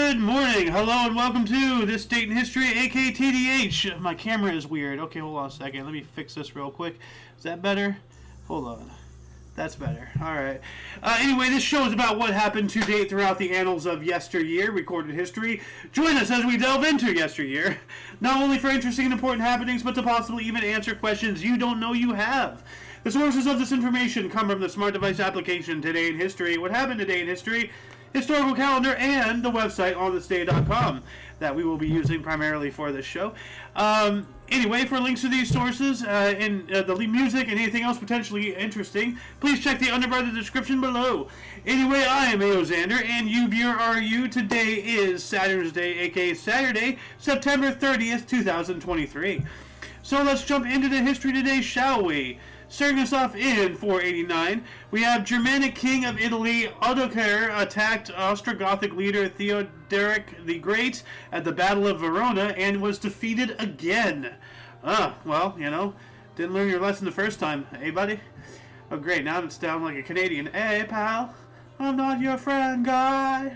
Good morning, hello, and welcome to This Date in History, aka TDH. My camera is weird. Okay, hold on a second. Let me fix this real quick. Is that better? Hold on. That's better. Alright. Anyway, this show is about what happened to date throughout the annals of yesteryear, recorded history. Join us as we delve into yesteryear, not only for interesting and important happenings, but to possibly even answer questions you don't know you have. The sources of this information come from the smart device application Today in History, What Happened Today in History, historical calendar, and the website onthisday.com that we will be using primarily for this show. Anyway, for links to these sources and the music and anything else potentially interesting, please check the underbar of the description below. Anyway, I am A.O. Xander, and you viewer are you. Today is Saturday, aka Saturday, September 30th, 2023. So let's jump into the history today, shall we? Starting us off in 489, we have Germanic king of Italy, Odoacer, attacked Ostrogothic leader Theodoric the Great at the Battle of Verona and was defeated again. Well, you know, didn't learn your lesson the first time, eh, buddy? Oh, great, now it's down like a Canadian. Hey, pal, I'm not your friend, guy.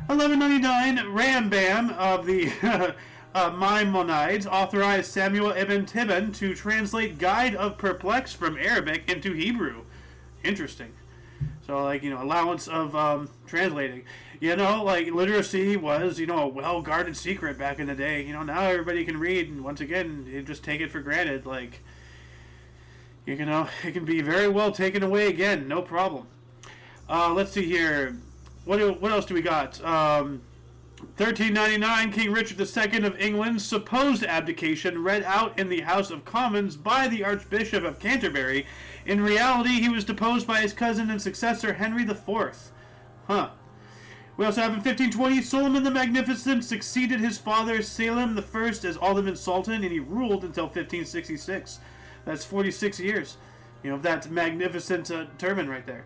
1199, Rambam of the Maimonides authorized Samuel ibn Tibbon to translate Guide of Perplex from Arabic into Hebrew. Interesting. So, like, you know, allowance of translating. You know, like, literacy was, you know, a well-guarded secret back in the day. You know, now everybody can read, and once again, you just take it for granted. Like, you know, it can be very well taken away again, no problem. Let's see here. What else do we got? 1399, King Richard II of England's supposed abdication read out in the House of Commons by the Archbishop of Canterbury. In reality, he was deposed by his cousin and successor, Henry IV. We also have in 1520, Suleiman the Magnificent succeeded his father, Selim I, as Ottoman Sultan, and he ruled until 1566. That's 46 years. You know, that's magnificent turban right there.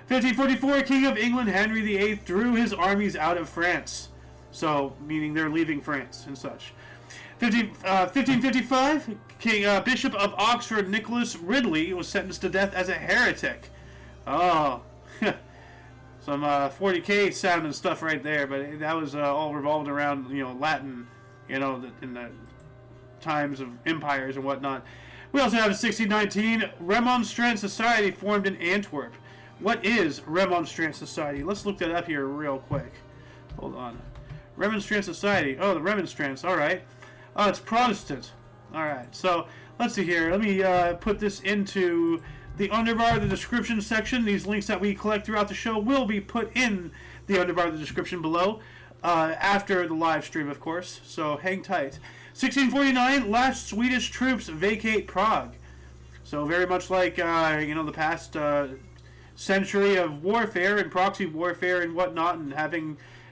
1544, King of England, Henry VIII, drew his armies out of France. So, meaning they're leaving France and such. 1555, Bishop of Oxford, Nicholas Ridley, was sentenced to death as a heretic. Oh, some 40K sound and stuff right there, but that was all revolved around, you know, Latin, you know, in the times of empires and whatnot. We also have in 1619, Remonstrant Society formed in Antwerp. What is Remonstrant Society? Let's look that up here real quick. Hold on. Remonstrant Society. Oh, the Remonstrants. All right. Oh, it's Protestant. All right. So let's see here. Let me put this into the underbar of the description section. These links that we collect throughout the show will be put in the underbar of the description below after the live stream, of course. So hang tight. 1649, last Swedish troops vacate Prague. So very much like you know, the past century of warfare and proxy warfare and whatnot, and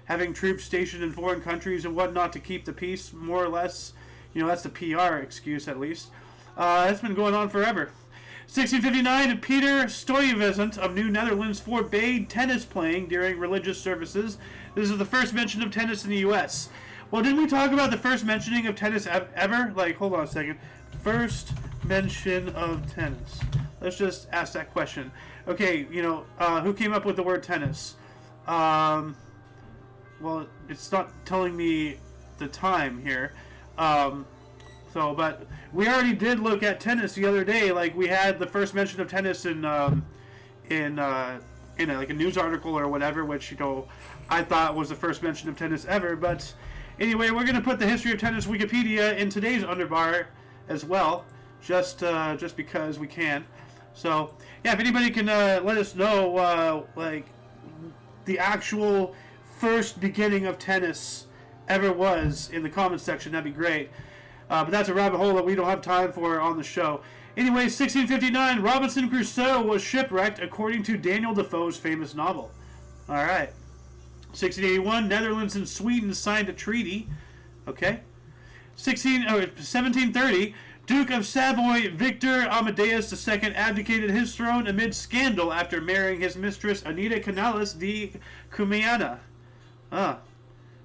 having troops stationed in foreign countries and whatnot to keep the peace, more or less. You know, that's the PR excuse, at least. That's been going on forever. 1659, Peter Stuyvesant of New Netherlands forbade tennis playing during religious services. This is the first mention of tennis in the U.S. Well, didn't we talk about the first mentioning of tennis ever? Like, hold on a second. First mention of tennis. Let's just ask that question. Okay, you know, who came up with the word tennis? Well, it's not telling me the time here. But we already did look at tennis the other day. Like, we had the first mention of tennis in like a news article or whatever, which, you know, I thought was the first mention of tennis ever. But anyway, we're going to put the history of tennis Wikipedia in today's underbar as well, just because we can. So yeah, if anybody can let us know like the actual first beginning of tennis ever was in the comments section, that'd be great. But that's a rabbit hole that we don't have time for on the show. Anyway, 1659, Robinson Crusoe was shipwrecked according to Daniel Defoe's famous novel. Alright. 1681, Netherlands and Sweden signed a treaty. Okay. 1730, Duke of Savoy Victor Amadeus II abdicated his throne amid scandal after marrying his mistress Anita Canales de Cumiana.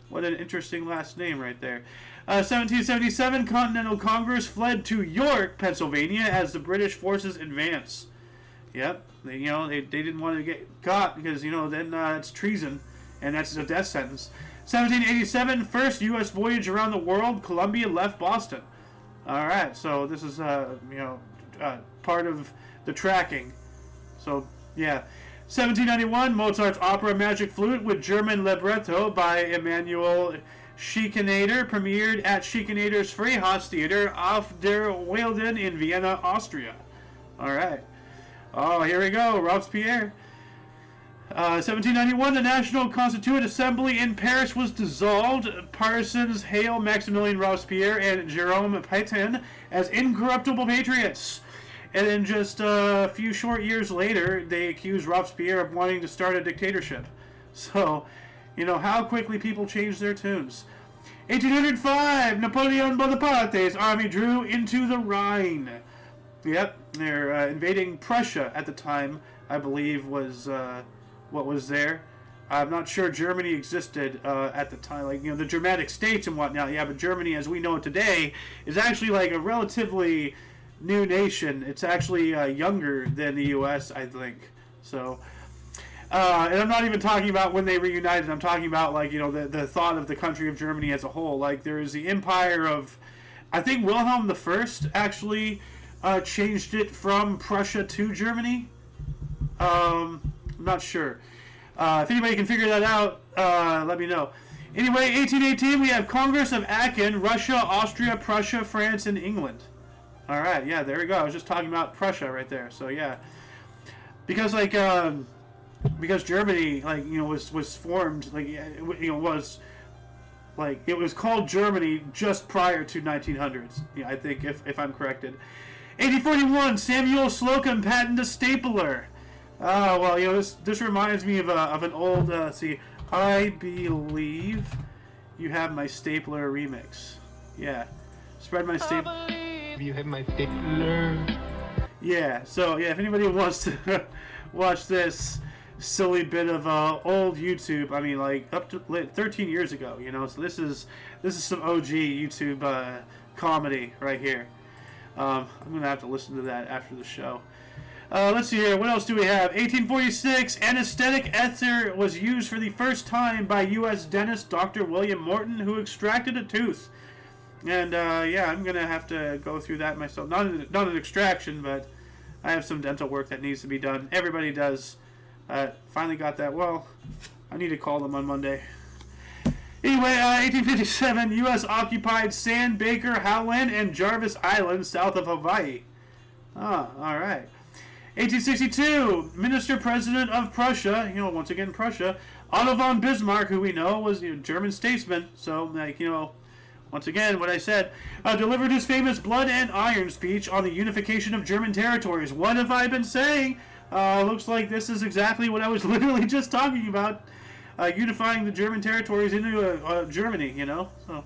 What an interesting last name right there. 1777, Continental Congress fled to York, Pennsylvania, as the British forces advanced. Yep, they didn't want to get caught because, then it's treason. and that's a death sentence. 1787, first U.S. voyage around the world, Columbia left Boston. All right, so this is part of the tracking. So yeah, 1791, Mozart's opera Magic Flute with German libretto by Emanuel Schikaneder premiered at Schikaner's Freihaus Theater auf der Wilden in Vienna, Austria. All right. Oh, here we go, Robespierre. 1791, the National Constituent Assembly in Paris was dissolved. Parsons hailed Maximilien Robespierre and Jerome Pétain as incorruptible patriots. And then just a few short years later, they accused Robespierre of wanting to start a dictatorship. So, you know, how quickly people change their tunes. 1805, Napoleon Bonaparte's army drew into the Rhine. Yep, they're invading Prussia at the time, I believe, was what was there. I'm not sure Germany existed at the time, like, you know, the Germanic states and whatnot. Yeah, but Germany, as we know it today, is actually like a relatively new nation. It's actually younger than the U.S., I think. So, and I'm not even talking about when they reunited. I'm talking about, like, you know, the thought of the country of Germany as a whole. Like, there is the empire of, I think Wilhelm I actually changed it from Prussia to Germany. I'm not sure. If anybody can figure that out, let me know. Anyway, 1818, we have Congress of Aachen, Russia, Austria, Prussia, France, and England. All right, yeah, there we go. I was just talking about Prussia right there. So yeah, because like because Germany, like, you know, was formed, like, you know, was like, it was called Germany just prior to 1900s. Yeah, I think if I'm corrected. 1841, Samuel Slocum patented a stapler. Well, you know, this reminds me of an old, see, I believe you have my stapler remix. Yeah. Spread my stapler. I believe you have my stapler. Yeah, so, yeah, if anybody wants to watch this silly bit of old YouTube, I mean, like, up to 13 years ago, you know, so this is some OG YouTube comedy right here. I'm going to have to listen to that after the show. Let's see here. What else do we have? 1846, anesthetic ether was used for the first time by U.S. dentist Dr. William Morton, who extracted a tooth. And, yeah, I'm going to have to go through that myself. Not an extraction, but I have some dental work that needs to be done. Everybody does. Finally got that. Well, I need to call them on Monday. Anyway, 1857, U.S. occupied Sandbaker, Howland, and Jarvis Islands south of Hawaii. Ah, all right. 1862, Minister-President of Prussia, you know, once again Prussia, Otto von Bismarck, who we know was, you know, German statesman, so, like, you know, once again, what I said, delivered his famous Blood and Iron speech on the unification of German territories. What have I been saying? Looks like this is exactly what I was literally just talking about. Unifying the German territories into Germany, you know. So,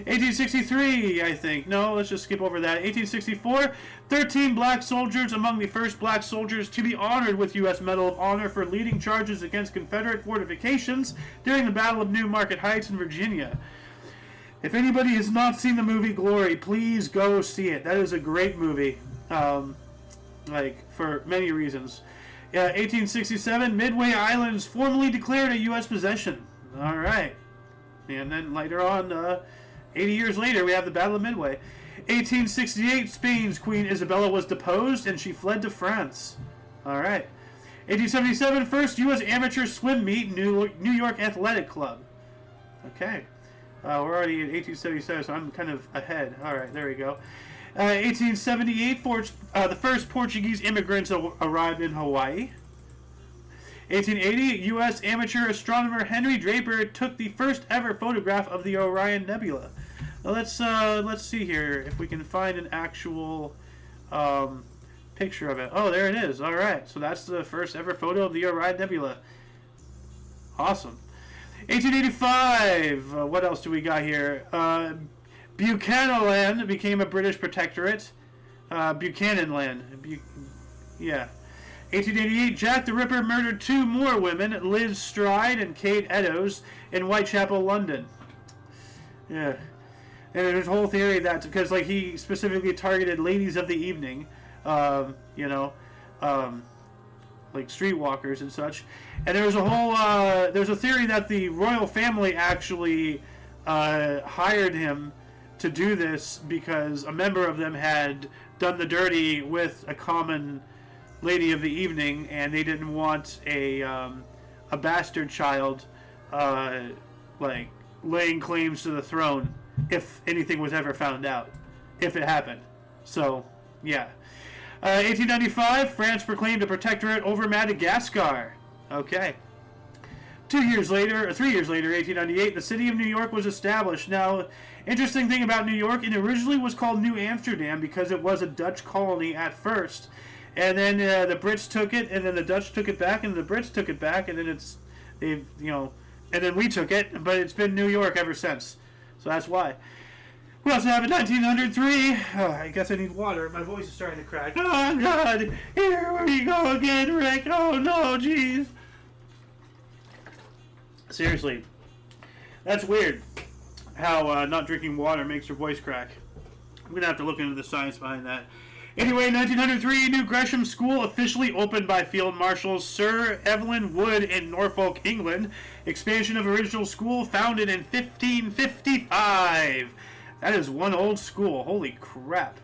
1863, I think. No, let's just skip over that. 1864, 13 black soldiers among the first black soldiers to be honored with U.S. Medal of Honor for leading charges against Confederate fortifications during the Battle of New Market Heights in Virginia. If anybody has not seen the movie Glory, please go see it. That is a great movie, like, for many reasons. 1867, Midway Islands formally declared a U.S. possession. All right. And then later on, 80 years later, we have the Battle of Midway. 1868, Spain's Queen Isabella was deposed and she fled to France. All right. 1877, first U.S. amateur swim meet, New York Athletic Club. Okay. We're already in 1877, so I'm kind of ahead. All right, there we go. 1878, the first Portuguese immigrants arrived in Hawaii. 1880, U.S. amateur astronomer Henry Draper took the first ever photograph of the Orion Nebula. Now let's see here if we can find an actual picture of it. Oh, there it is. All right, so that's the first ever photo of the Orion Nebula. Awesome. 1885. What else do we got here? Buchanan Land became a British protectorate. Buchanan Land. Yeah. 1888, Jack the Ripper murdered two more women, Liz Stride and Kate Eddowes, in Whitechapel, London. Yeah. And there's a whole theory that's because, like, he specifically targeted ladies of the evening. You know, like, like streetwalkers and such. And there was a whole there's a theory that the royal family actually hired him to do this because a member of them had done the dirty with a common lady of the evening, and they didn't want a bastard child like laying claims to the throne if anything was ever found out, if it happened. So yeah. 1895, France proclaimed a protectorate over Madagascar. Okay. 3 years later, 1898, the city of New York was established. Now, interesting thing about New York, it originally was called New Amsterdam because it was a Dutch colony at first. And then the Brits took it, and then the Dutch took it back, and the Brits took it back, and then and then we took it, but it's been New York ever since. So that's why. We also have in 1903. Oh, I guess I need water. My voice is starting to crack. Oh, God. Here we go again, Rick. Oh, no, jeez. Seriously. That's weird how not drinking water makes your voice crack. I'm going to have to look into the science behind that. Anyway, 1903, New Gresham School officially opened by Field Marshal Sir Evelyn Wood in Norfolk, England. Expansion of original school founded in 1555. That is one old school. Holy crap.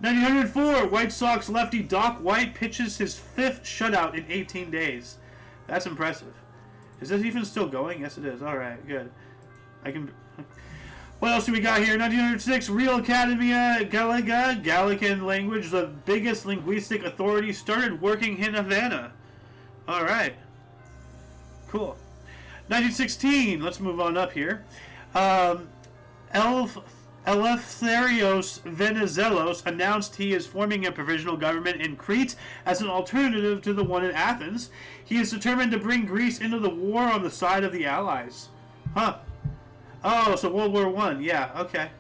1904, White Sox lefty Doc White pitches his 5th shutout in 18 days. That's impressive. Is this even still going? Yes, it is. All right, good. I can... What else do we got here? 1906, Real Academia Gallica, Gallican language, the biggest linguistic authority, started working in Havana. All right. Cool. 1916, let's move on up here. Eleftherios Venizelos announced he is forming a provisional government in Crete as an alternative to the one in Athens. He is determined to bring Greece into the war on the side of the Allies. Huh. Oh, so World War I. Yeah, okay.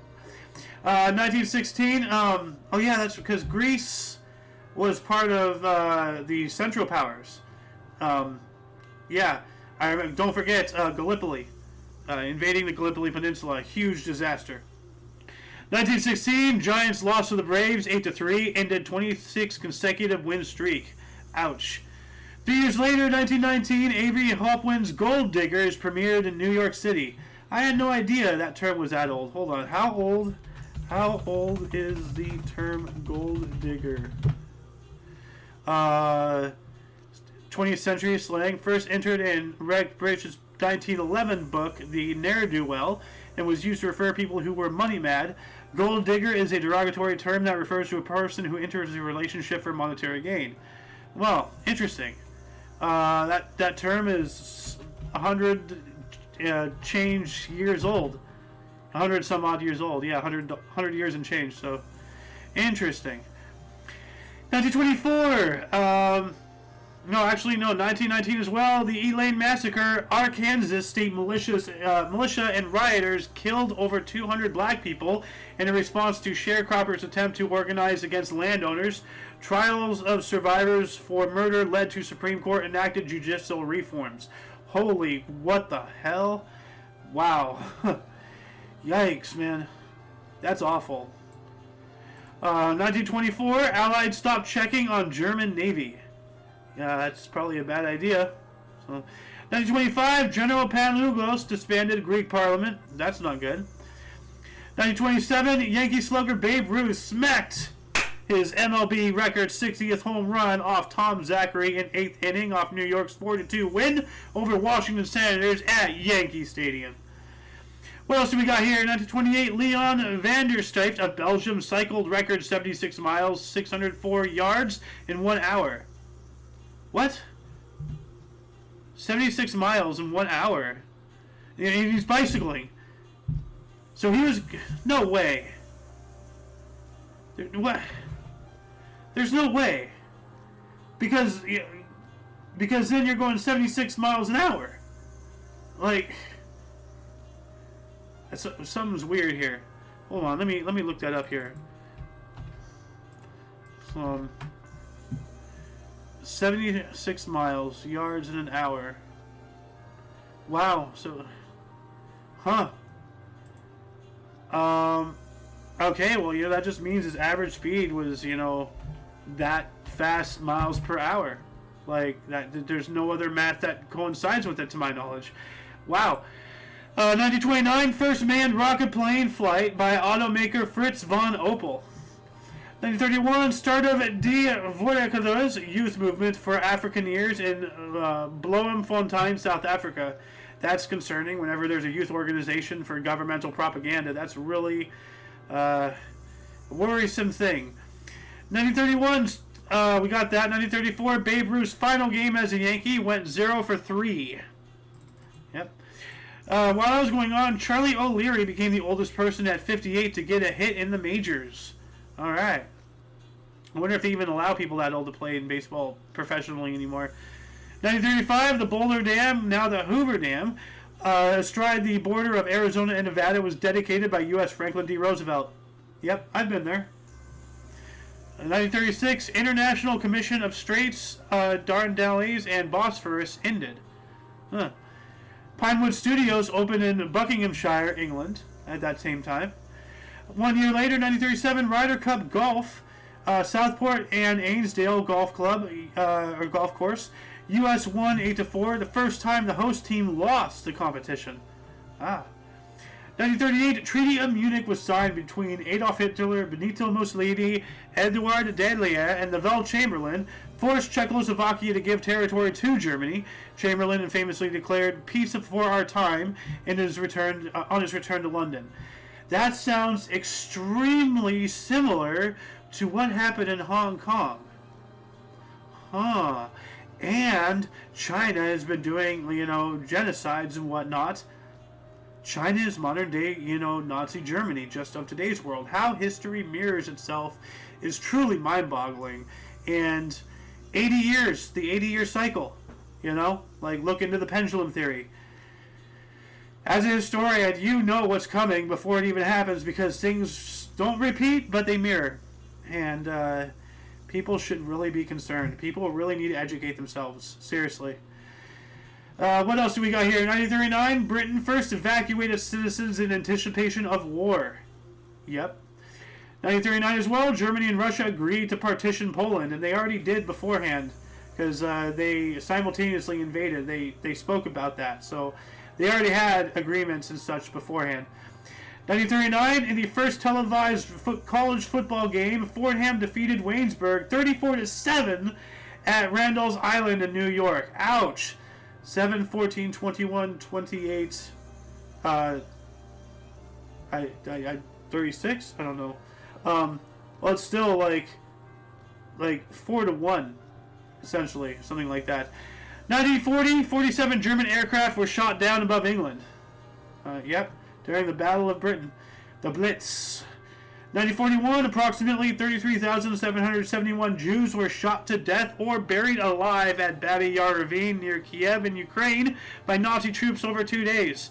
1916. Oh, yeah, that's because Greece was part of the Central Powers. Yeah, I remember. Don't forget Gallipoli. Invading the Gallipoli Peninsula. Huge disaster. 1916. Giants lost to the Braves 8-3. Ended 26 consecutive win streak. Ouch. 3 years later, 1919, Avery Hopwin's Gold Diggers premiered in New York City. I had no idea that term was that old. Hold on. How old is the term gold digger? 20th century slang. First entered in Rex Bridges' 1911 book, The Ne'er-Do-Well, and was used to refer to people who were money mad. Gold digger is a derogatory term that refers to a person who enters a relationship for monetary gain. Well, interesting. That term is 100 change years old. 100 some odd years old. Yeah, 100 years and change. So, interesting. 1924. No, actually, no. 1919 as well. The Elaine Massacre. Arkansas state militia and rioters killed over 200 black people in a response to sharecroppers' attempt to organize against landowners. Trials of survivors for murder led to Supreme Court enacted judicial reforms. Holy, what the hell? Wow. Yikes, man. That's awful. 1924, Allied stopped checking on German Navy. Yeah, that's probably a bad idea. So, 1925, General Panlugos disbanded Greek Parliament. That's not good. 1927, Yankee slugger Babe Ruth smacked his MLB record 60th home run off Tom Zachary in 8th inning off New York's 4-2 win over Washington Senators at Yankee Stadium. What else do we got here? 1928, Leon van der Stuyft of Belgium cycled record 76 miles, 604 yards in 1 hour. What? 76 miles in 1 hour. He's bicycling. So he was... No way. What? There's no way. Because then you're going 76 miles an hour. Like... Something's weird here. Hold on, let me look that up here. 76 miles, yards in an hour. Wow. So, okay, well, yeah, that just means his average speed was, that fast miles per hour. Like, that, there's no other math that coincides with it, to my knowledge. Wow. 1929, first manned rocket plane flight by automaker Fritz von Opel. 1931, start of Die Voorkeurs youth movement for Afrikaneers in Bloemfontein, South Africa. That's concerning. Whenever there's a youth organization for governmental propaganda, that's really a worrisome thing. 1931, we got that. 1934, Babe Ruth's final game as a Yankee went 0 for 3. Yep. While that was going on, Charlie O'Leary became the oldest person at 58 to get a hit in the majors. All right. I wonder if they even allow people that old to play in baseball professionally anymore. 1935, the Boulder Dam, now the Hoover Dam, astride the border of Arizona and Nevada, was dedicated by U.S. Franklin D. Roosevelt. Yep, I've been there. 1936, International Commission of Straits, Dardanelles, and Bosphorus ended. Huh. Pinewood Studios opened in Buckinghamshire, England, at that same time. 1 year later, 1937, Ryder Cup Golf, Southport and Ainsdale Golf Club, or golf course. U.S. won 8-4, the first time the host team lost the competition. 1938, Treaty of Munich was signed between Adolf Hitler, Benito Mussolini, Eduard Dadlier, and the Vel Chamberlain, forced Czechoslovakia to give territory to Germany. Chamberlain famously declared peace for our time in his return, on his return to London. That sounds extremely similar to what happened in Hong Kong. Huh. And China has been doing, genocides and whatnot. China is modern day, Nazi Germany, just of today's world. How history mirrors itself is truly mind-boggling. And 80 years, the 80-year cycle, look into the pendulum theory. As a historian, you know what's coming before it even happens, because things don't repeat, but they mirror. And people should really be concerned. People really need to educate themselves. Seriously. What else do we got here? 1939, Britain first evacuated citizens in anticipation of war. Yep. 1939 as well, Germany and Russia agreed to partition Poland, and they already did beforehand, because they simultaneously invaded. They spoke about that, so they already had agreements and such beforehand. 1939, in the first televised college football game, Fordham defeated Waynesburg 34-7 at Randall's Island in New York. Ouch. 7, 14, 21, 28, 36? I don't know. Well, it's still like 4-1, essentially, something like that. 1940, 47 German aircraft were shot down above England. Yep, during the Battle of Britain, the Blitz. 1941, approximately 33,771 Jews were shot to death or buried alive at Babi Yar Ravine near Kiev in Ukraine by Nazi troops over 2 days.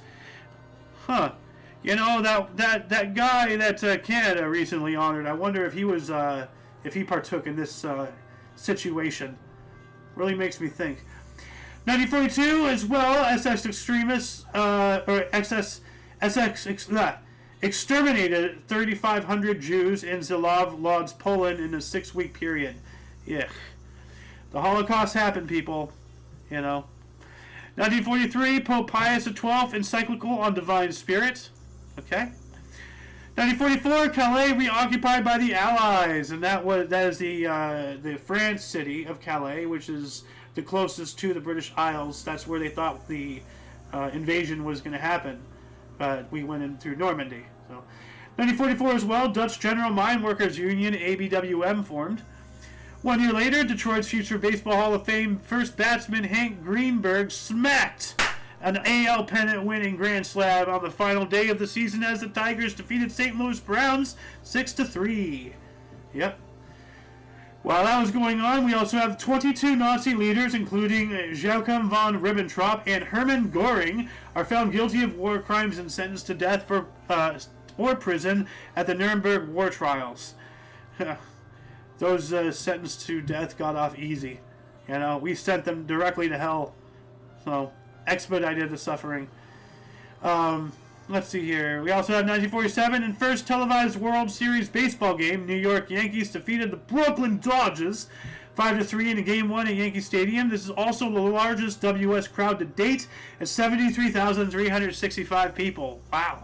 Huh. That guy that Canada recently honored, I wonder if he was, if he partook in this situation. Really makes me think. 1942 as well, SS extremists, exterminated 3,500 Jews in Zalov, Lodz, Poland in a 6-week period. Yeah. The Holocaust happened, people. 1943, Pope Pius XII encyclical on divine spirit. Okay. 1944, Calais reoccupied by the Allies, and that is the France city of Calais, which is the closest to the British Isles. That's where they thought the invasion was going to happen. But we went in through Normandy. So, 1944 as well, Dutch General Mine Workers Union, ABWM, formed. 1 year later, Detroit's future Baseball Hall of Fame first batsman Hank Greenberg smacked an AL pennant winning grand slam on the final day of the season as the Tigers defeated St. Louis Browns 6-3. Yep. While that was going on, we also have 22 Nazi leaders, including Joachim von Ribbentrop and Hermann Göring, are found guilty of war crimes and sentenced to death or prison at the Nuremberg war trials. Those sentenced to death got off easy. We sent them directly to hell. So, expedited the suffering. Let's see here. We also have 1947, in first televised World Series baseball game, New York Yankees defeated the Brooklyn Dodgers 5-3 in Game 1 at Yankee Stadium. This is also the largest WS crowd to date at 73,365 people. Wow.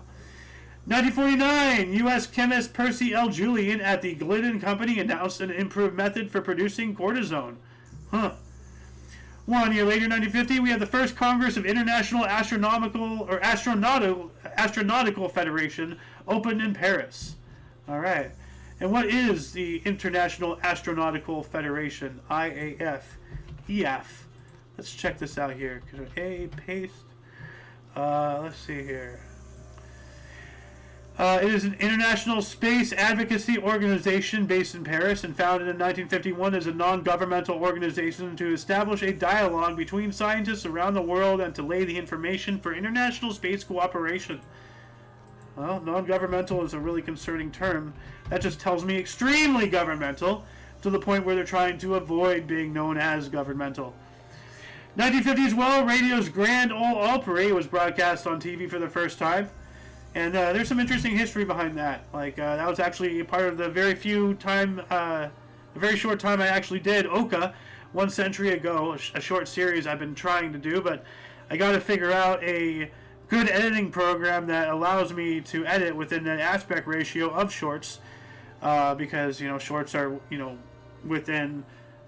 1949, U.S. chemist Percy L. Julian at the Glidden Company announced an improved method for producing cortisone. 1 year later, 1950, we have the first Congress of International Astronautical Federation opened in Paris. All right. And what is the International Astronautical Federation? IAF. EF. Let's check this out here. A, paste. Let's see here. It is an international space advocacy organization based in Paris and founded in 1951 as a non-governmental organization to establish a dialogue between scientists around the world and to lay the information for international space cooperation. Well, non-governmental is a really concerning term. That just tells me extremely governmental, to the point where they're trying to avoid being known as governmental. 1950 as well, radio's Grand Ole Opry was broadcast on TV for the first time. And there's some interesting history behind that. Like, that was actually part of the very short time I actually did Oka 1 century ago, a short series I've been trying to do, but I got to figure out a good editing program that allows me to edit within an aspect ratio of shorts, because, you know, shorts are, you know, within,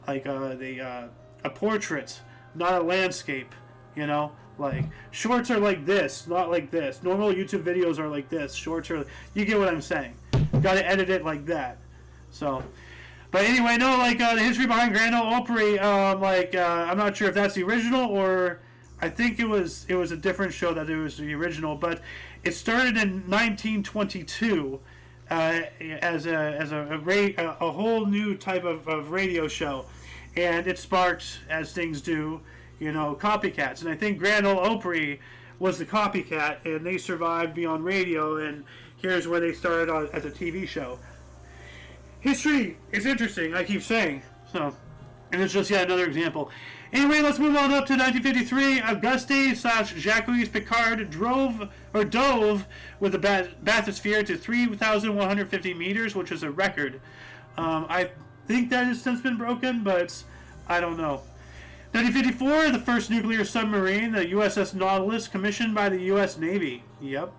like, a portrait, not a landscape, you know? Like, shorts are like this, not like this. Normal YouTube videos are like this. Shorts are, you get what I'm saying. Gotta edit it like that. So, but anyway, no, like, the history behind Grand Ole Opry, I'm not sure if that's the original, or I think it was a different show that it was the original, but it started in 1922 as a whole new type of radio show, and it sparked, as things do, you know, copycats. And I think Grand Ole Opry was the copycat, and they survived beyond radio, and here's where they started on as a TV show. History is interesting, I keep saying. So, and it's just yet another example. Anyway, let's move on up to 1953. Auguste/Jacques Picard dove with the bathysphere to 3,150 meters, which is a record. I think that has since been broken, but I don't know. 1954, the first nuclear submarine, the USS Nautilus, commissioned by the U.S. Navy. Yep.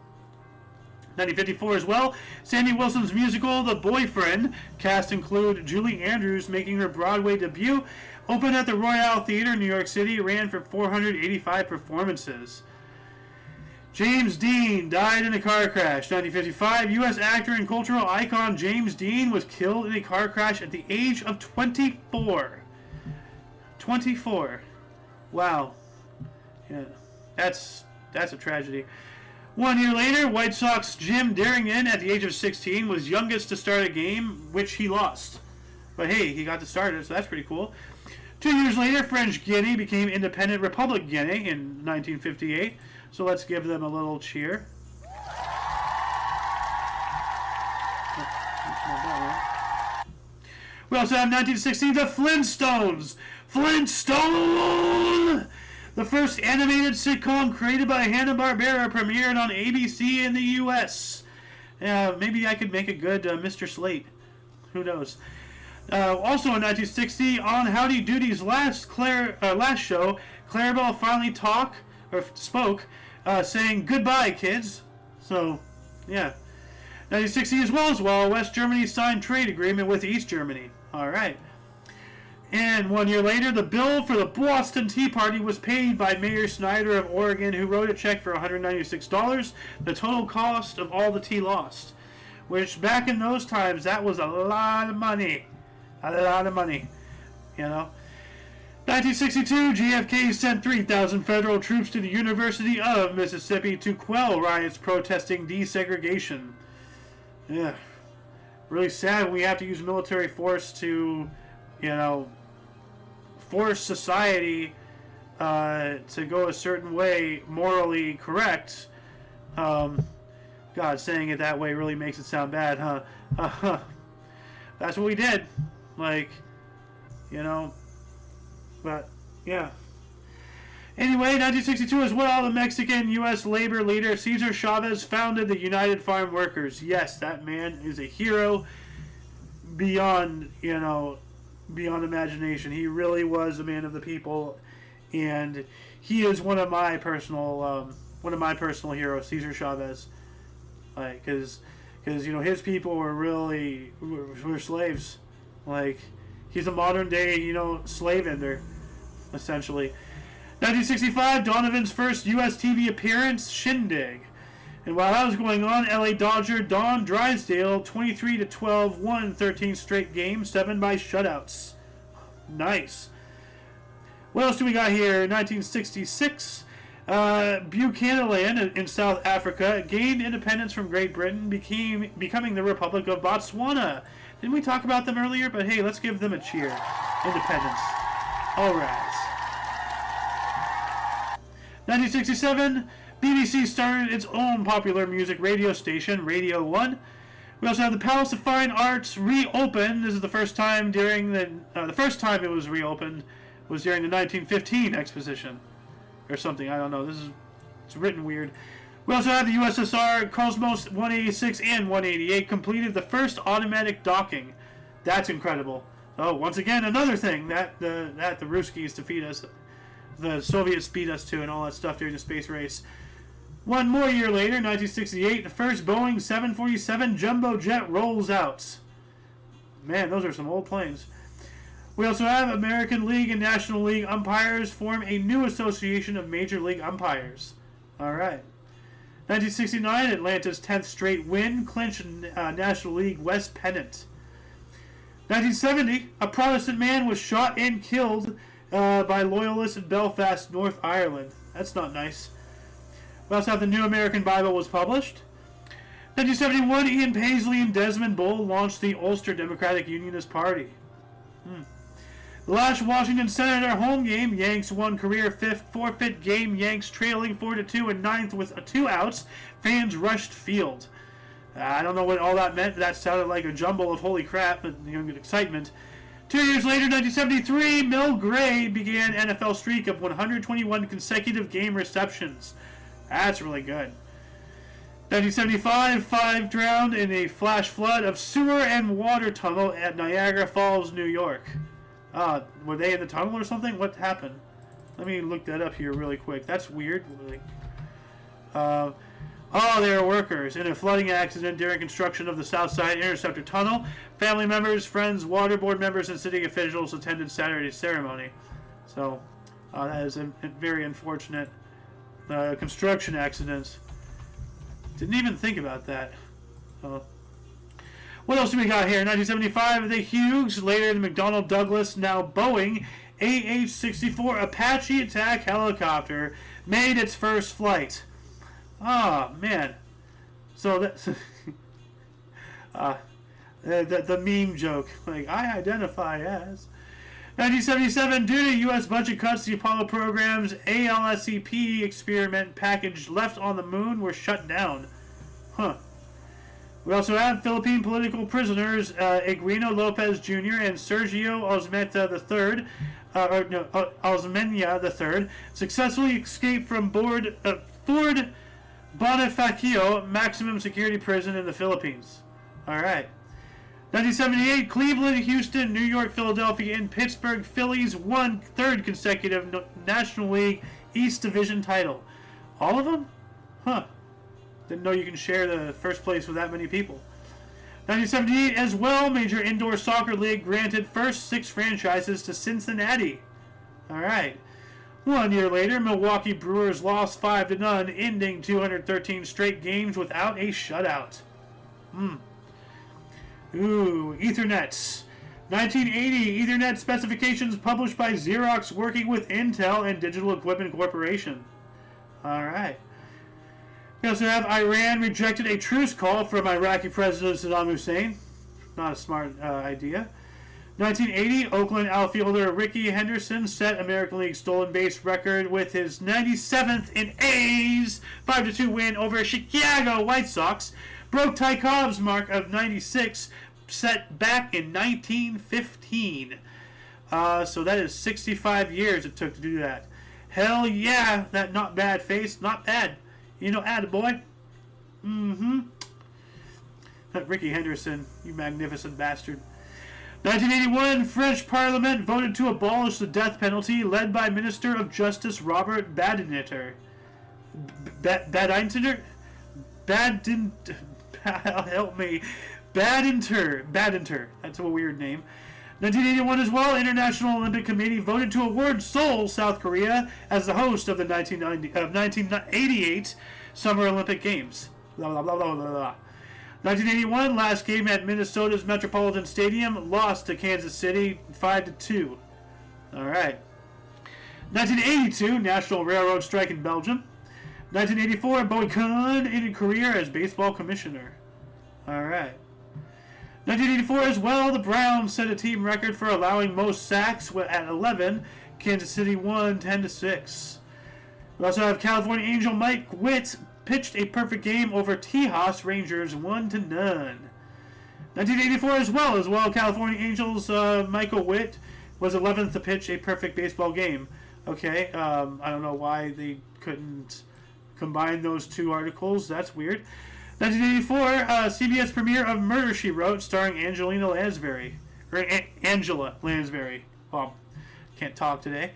1954 as well, Sandy Wilson's musical The Boyfriend, cast include Julie Andrews making her Broadway debut, opened at the Royale Theater, New York City, ran for 485 performances. James Dean died in a car crash. 1955, U.S. actor and cultural icon James Dean was killed in a car crash at the age of 24. 24. Wow. Yeah, that's a tragedy. 1 year later, White Sox Jim Darrington, at the age of 16, was youngest to start a game, which he lost. But hey, he got to start it, so that's pretty cool. 2 years later, French Guinea became Independent Republic Guinea in 1958. So let's give them a little cheer. We also have 1960, the Flintstones. Flintstone! The first animated sitcom created by Hanna-Barbera premiered on ABC in the U.S. Maybe I could make a good Mr. Slate. Who knows? Also in 1960, on Howdy Doody's last show, Clarabelle finally spoke, saying goodbye, kids. So, yeah. 1960 as well, West Germany signed trade agreement with East Germany. All right. And 1 year later, the bill for the Boston Tea Party was paid by Mayor Snyder of Oregon, who wrote a check for $196, the total cost of all the tea lost. Which, back in those times, that was a lot of money. A lot of money. You know? 1962, JFK sent 3,000 federal troops to the University of Mississippi to quell riots protesting desegregation. Yeah. Really sad when we have to use military force to, you know, force society to go a certain way, morally correct. God, saying it that way really makes it sound bad, huh? That's what we did. Like, you know, but, yeah. Anyway, 1962 as well, the Mexican U.S. labor leader Cesar Chavez founded the United Farm Workers. Yes, that man is a hero beyond, you know, beyond imagination. He really was a man of the people, and he is one of my personal heroes, Cesar Chavez. Like, because his people were slaves. Like, he's a modern day slave ender, essentially. 1965, Donovan's first U.S. TV appearance, Shindig. And while that was going on, LA Dodger Don Drysdale, 23-12, won 13 straight games, 7 by shutouts. Nice. What else do we got here? 1966, Buchanan in South Africa gained independence from Great Britain, becoming the Republic of Botswana. Didn't we talk about them earlier? But hey, let's give them a cheer. Independence. All right. 1967, BBC started its own popular music radio station, Radio 1. We also have the Palace of Fine Arts reopened. This is the first time the first time it was reopened was during the 1915 exposition. Or something, I don't know. It's written weird. We also have the USSR Cosmos 186 and 188 completed the first automatic docking. That's incredible. Oh, once again, another thing that the Ruskies defeat us. The Soviets beat us to and all that stuff during the space race. One more year later, 1968, the first Boeing 747 jumbo jet rolls out. Man, those are some old planes. We also have American League and National League umpires form a new association of Major League umpires. All right. 1969, Atlanta's 10th straight win clinched National League West pennant. 1970, a Protestant man was shot and killed by loyalists in Belfast, North Ireland. That's not nice. We also have the New American Bible was published. 1971, Ian Paisley and Desmond Bull launched the Ulster Democratic Unionist Party. The last Washington Senator home game, Yanks won career fifth forfeit game, Yanks trailing 4-2 in ninth with 2 outs. Fans rushed field. I don't know what all that meant. That sounded like a jumble of holy crap and excitement. 2 years later, 1973, Mel Gray began NFL streak of 121 consecutive game receptions. That's really good. 1975, 5 drowned in a flash flood of sewer and water tunnel at Niagara Falls, New York. Were they in the tunnel or something? What happened? Let me look that up here really quick. That's weird. They were workers in a flooding accident during construction of the Southside Interceptor Tunnel. Family members, friends, water board members, and city officials attended Saturday's ceremony. So, that is a very unfortunate construction accident. Didn't even think about that. What else do we got here? 1975, the Hughes, later the McDonnell Douglas, now Boeing, AH-64 Apache attack helicopter made its first flight. Oh, man. So that's the meme joke. Like, I identify as. 1977, due to U.S. budget cuts, the Apollo program's ALSEP experiment package left on the moon were shut down. We also have Philippine political prisoners Agrino Lopez Jr. and Sergio Osmeña III successfully escaped from Ford Bonifacio maximum security prison in the Philippines. All right. 1978, Cleveland, Houston, New York, Philadelphia, and Pittsburgh Phillies won 3rd consecutive National League East Division title. All of them? Didn't know you can share the first place with that many people. 1978 as well, Major Indoor Soccer League granted first 6 franchises to Cincinnati. All right. 1 year later, Milwaukee Brewers lost 5-0, ending 213 straight games without a shutout. Ethernets. 1980, Ethernet specifications published by Xerox working with Intel and Digital Equipment Corporation. All right. We also have Iran rejected a truce call from Iraqi President Saddam Hussein. Not a smart idea. 1980, Oakland outfielder Ricky Henderson set American League stolen base record with his 97th in A's 5-2 win over Chicago White Sox. Broke Tykov's mark of 96 set back in 1915. So that is 65 years it took to do that. Hell yeah, that not bad face. Not bad. Attaboy. That Ricky Henderson, you magnificent bastard. 1981, French Parliament voted to abolish the death penalty, led by Minister of Justice Robert Badinter. Badinter? Help me. Badinter. That's a weird name. 1981 as well, International Olympic Committee voted to award Seoul, South Korea, as the host of the 1988 Summer Olympic Games. Blah, blah, blah, blah, blah, blah. 1981, last game at Minnesota's Metropolitan Stadium, lost to Kansas City 5-2. All right. 1982, National Railroad strike in Belgium. 1984, Boycott ended career as baseball commissioner. All right. 1984 as well, the Browns set a team record for allowing most sacks at 11. Kansas City won 10-6. We also have California Angel Mike Witt pitched a perfect game over Tejas Rangers 1-0. 1984 as well, California Angels Michael Witt was 11th to pitch a perfect baseball game. Okay, I don't know why they couldn't combine those two articles. That's weird. 1984, CBS premiere of Murder, She Wrote, starring Angela Lansbury. Well, can't talk today.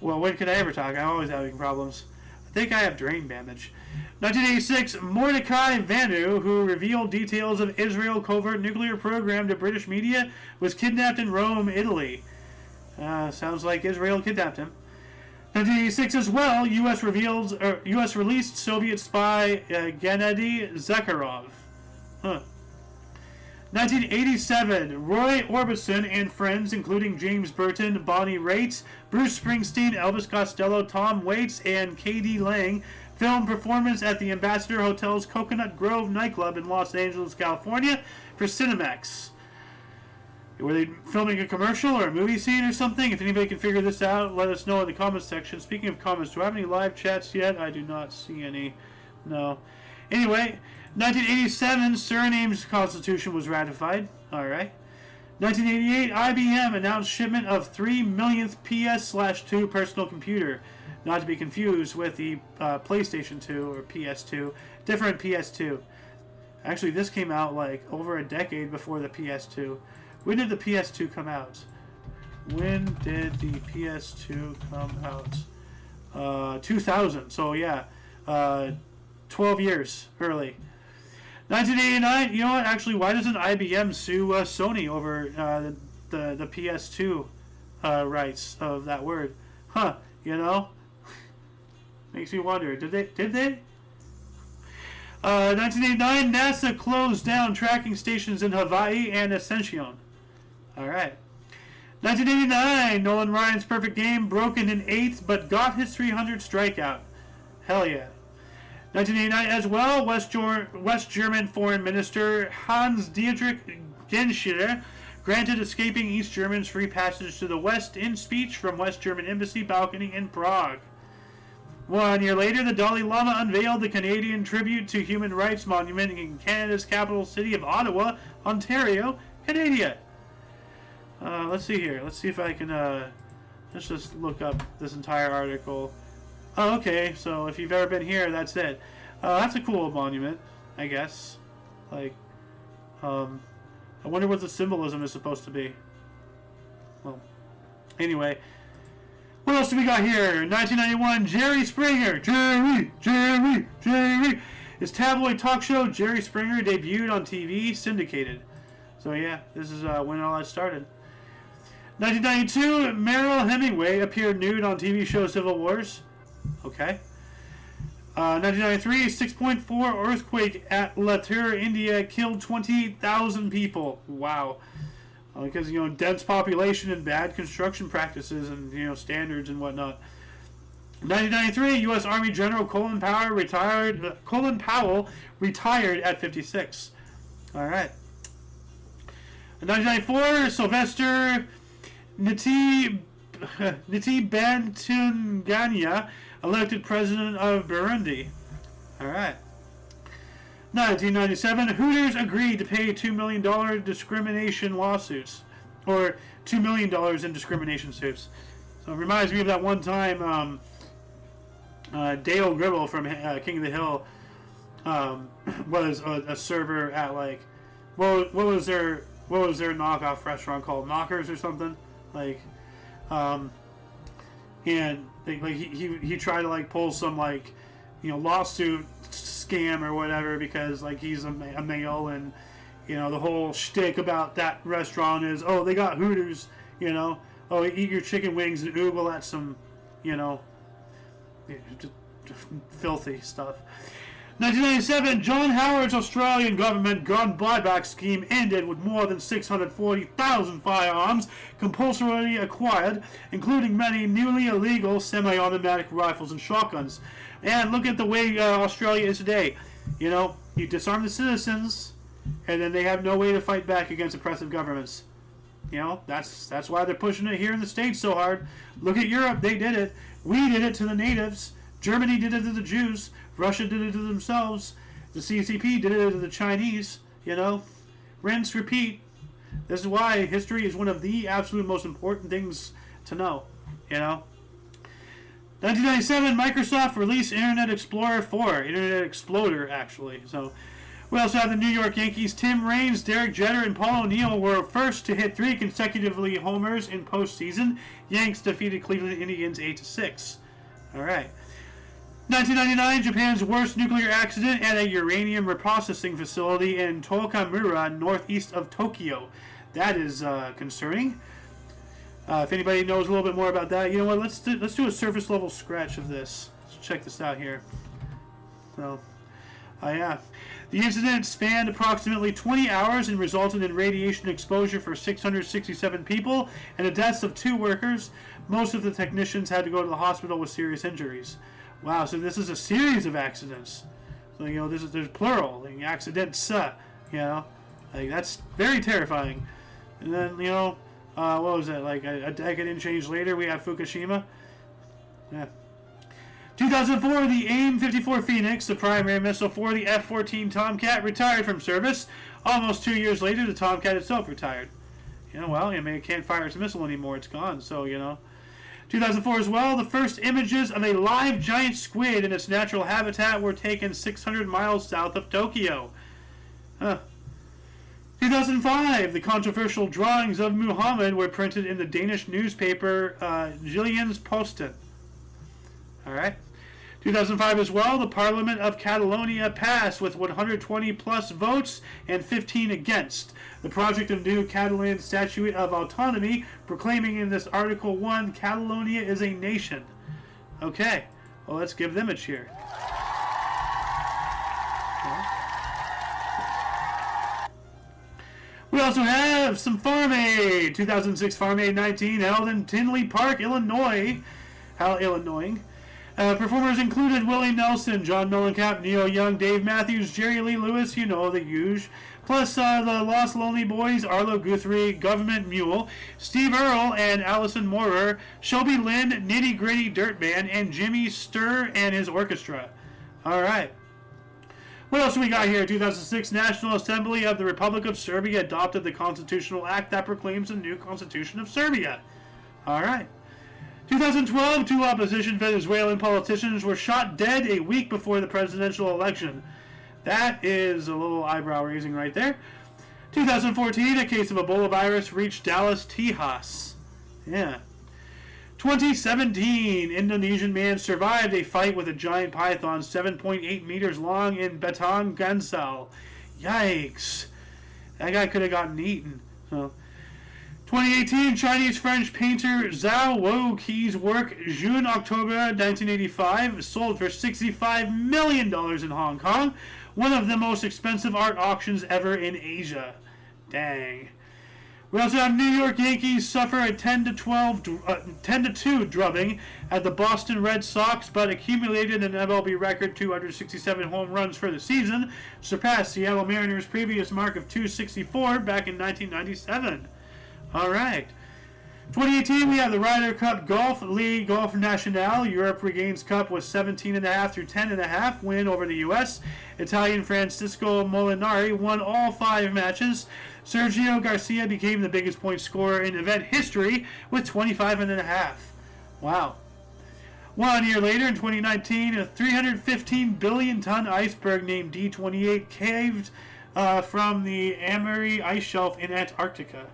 Well, when can I ever talk? I'm always having problems. I think I have brain damage. 1986, Mordecai Vannu, who revealed details of Israel covert nuclear program to British media, was kidnapped in Rome, Italy. Sounds like Israel kidnapped him. 1986 as well, U.S. released Soviet spy Gennady Zakharov. 1987, Roy Orbison and friends, including James Burton, Bonnie Raitt, Bruce Springsteen, Elvis Costello, Tom Waits, and K.D. Lang, filmed performance at the Ambassador Hotel's Coconut Grove nightclub in Los Angeles, California, for Cinemax. Were they filming a commercial or a movie scene or something? If anybody can figure this out, let us know in the comments section. Speaking of comments, do I have any live chats yet? I do not see any. No. Anyway, 1987, Suriname's constitution was ratified. Alright. 1988, IBM announced shipment of 3 millionth PS/2 personal computer. Not to be confused with the PlayStation 2 or PS2. Different PS2. Actually, this came out like over a decade before the PS2. When did the PS2 come out? When did the PS2 come out? 2000. So yeah, 12 years early. 1989. You know what? Actually, why doesn't IBM sue Sony over the PS2 rights of that word? Huh? You know, makes me wonder. Did they? 1989. NASA closed down tracking stations in Hawaii and Ascension. All right. 1989, Nolan Ryan's perfect game, broken in 8th, but got his 300 strikeout. Hell yeah. 1989 as well, West German Foreign Minister Hans-Dietrich Genscher granted escaping East Germans free passage to the West in speech from West German Embassy balcony in Prague. 1 year later, the Dalai Lama unveiled the Canadian Tribute to Human Rights Monument in Canada's capital city of Ottawa, Ontario, Canada. Let's see here. Let's see if I can, let's just look up this entire article. Oh, okay, so if you've ever been here, that's it. That's a cool monument, I guess. Like, I wonder what the symbolism is supposed to be. Well, anyway. What else do we got here? 1991, Jerry Springer. Jerry. His tabloid talk show, Jerry Springer, debuted on TV, syndicated. So yeah, this is when all that started. 1992, Meryl Hemingway appeared nude on TV show Civil Wars. Okay. 1993, 6.4 earthquake at La Tour, India, killed 28,000 people. Wow. Because, you know, dense population and bad construction practices and, you know, standards and whatnot. 1993, U.S. Army General Colin Powell retired at 56. All right. 1994, Sylvester Ntibantunganya elected president of Burundi. All right. 1997, Hooters agreed to pay $2 million discrimination lawsuits, or $2 million in discrimination suits. So it reminds me of that one time Dale Gribble from King of the Hill was a server at, like, what was their what was their knockoff restaurant called? Knockers or something? Like, and he tried to like pull some like, lawsuit scam or whatever because like he's a male, and the whole shtick about that restaurant is, oh, they got Hooters, oh, eat your chicken wings and oogle at some, just filthy stuff. 1997, John Howard's Australian government gun buyback scheme ended with more than 640,000 firearms compulsorily acquired, including many newly illegal semi-automatic rifles and shotguns. And look at the way Australia is today. You disarm the citizens, and then they have no way to fight back against oppressive governments. That's why they're pushing it here in the States so hard. Look at Europe, they did it. We did it to the natives. Germany did it to the Jews. Russia did it to themselves. The CCP did it to the Chinese. Rinse, repeat. This is why history is one of the absolute most important things to know. 1997, Microsoft released Internet Explorer 4. Internet Exploder, actually. So, we also have the New York Yankees. Tim Raines, Derek Jeter, and Paul O'Neill were first to hit 3 consecutively homers in postseason. Yanks defeated Cleveland Indians 8-6. All right. 1999, Japan's worst nuclear accident at a uranium reprocessing facility in Tokamura, northeast of Tokyo. That is concerning. If anybody knows a little bit more about that, you know what? Let's do a surface level scratch of this. Let's check this out here. So, yeah. The incident spanned approximately 20 hours and resulted in radiation exposure for 667 people and the deaths of 2 workers. Most of the technicians had to go to the hospital with serious injuries. Wow, so this is a series of accidents. So, there's plural, like accidents, like that's very terrifying. And then, what was that, like a decade and change later, we have Fukushima. Yeah. 2004, the AIM-54 Phoenix, the primary missile for the F-14 Tomcat, retired from service. Almost 2 years later, the Tomcat itself retired. It can't fire its missile anymore. It's gone, so, 2004 as well, the first images of a live giant squid in its natural habitat were taken 600 miles south of Tokyo. 2005, the controversial drawings of Muhammad were printed in the Danish newspaper Jyllands-Posten. Alright. 2005 as well, the Parliament of Catalonia passed with 120 plus votes and 15 against the project of new Catalan Statute of Autonomy, proclaiming in this Article 1, Catalonia is a nation. Okay, well, let's give them a cheer. We also have some Farm Aid. 2006 Farm Aid 19 held in Tinley Park, Illinois. How Illinois. Performers included Willie Nelson, John Mellencamp, Neil Young, Dave Matthews, Jerry Lee Lewis, the huge. Plus the Lost Lonely Boys, Arlo Guthrie, Government Mule, Steve Earle and Allison Moorer, Shelby Lynn, Nitty Gritty Dirt Band, and Jimmy Sturr and his orchestra. All right. What else do we got here? 2006 National Assembly of the Republic of Serbia adopted the Constitutional Act that proclaims the new Constitution of Serbia. All right. 2012, 2 opposition Venezuelan politicians were shot dead a week before the presidential election. That is a little eyebrow raising right there. 2014, a case of Ebola virus reached Dallas, Texas. Yeah. 2017, Indonesian man survived a fight with a giant python 7.8 meters long in Batang, Gansal. Yikes. That guy could have gotten eaten. So, 2018, Chinese-French painter Zhao Woki's work, June-October 1985, sold for $65 million in Hong Kong, one of the most expensive art auctions ever in Asia. Dang. We also have New York Yankees suffer a 10-2 drubbing at the Boston Red Sox, but accumulated an MLB record 267 home runs for the season, surpassed Seattle Mariners' previous mark of 264 back in 1997. All right. 2018, we have the Ryder Cup Golf League Golf Nationale. Europe regains cup with 17.5 through 10.5 win over the U.S. Italian Francisco Molinari won all 5 matches. Sergio Garcia became the biggest point scorer in event history with 25.5. Wow. 1 year later, in 2019, a 315 billion ton iceberg named D28 caved from the Amery ice shelf in Antarctica.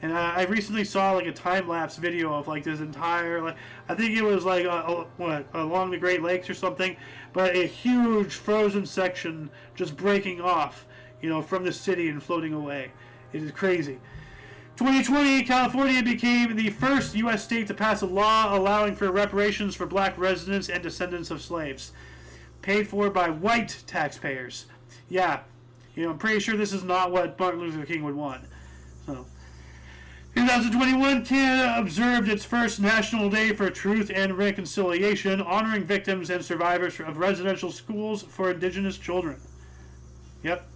And I recently saw like a time-lapse video of like this entire, like I think it was like along the Great Lakes or something, but a huge frozen section just breaking off, from the city and floating away. It is crazy. 2020, California became the first U.S. state to pass a law allowing for reparations for black residents and descendants of slaves, paid for by white taxpayers. Yeah, I'm pretty sure this is not what Martin Luther King would want. So. 2021, Canada observed its first National Day for Truth and Reconciliation, honoring victims and survivors of residential schools for Indigenous children. Yep.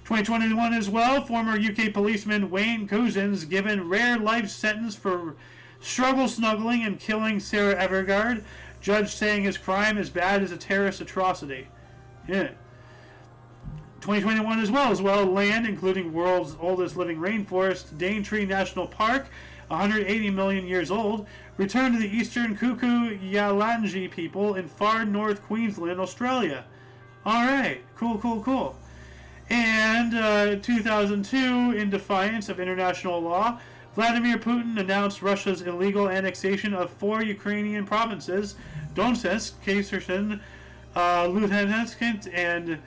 2021 as well, former UK policeman Wayne Couzens given rare life sentence for struggle snuggling and killing Sarah Everard, judge saying his crime is bad as a terrorist atrocity. Yeah. 2021 as well, land, including world's oldest living rainforest, Daintree National Park, 180 million years old, returned to the eastern Kuku-Yalanji people in far north Queensland, Australia. Alright, cool. And 2002, in defiance of international law, Vladimir Putin announced Russia's illegal annexation of 4 Ukrainian provinces, Donetsk, Kherson, Luhansk, and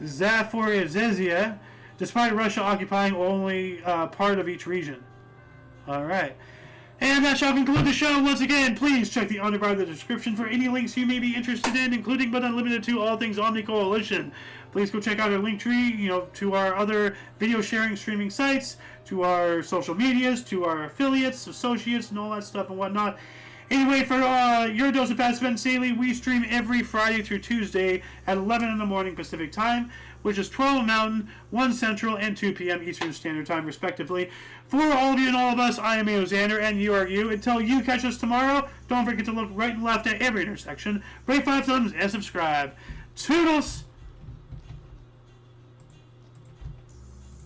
Zaporizhzhia, despite Russia occupying only part of each region. Alright. And that shall conclude the show. Once again, please check the underbar of the description for any links you may be interested in, including but unlimited to all things Omni Coalition. Please go check out our link tree, to our other video sharing streaming sites, to our social medias, to our affiliates, associates, and all that stuff and whatnot. Anyway, for your dose of Fast Events Daily, we stream every Friday through Tuesday at 11 in the morning Pacific Time, which is 12 Mountain, 1 Central, and 2 p.m. Eastern Standard Time, respectively. For all of you and all of us, I am Xander, and you are you. Until you catch us tomorrow, don't forget to look right and left at every intersection, rate 5 thumbs, and subscribe. Toodles!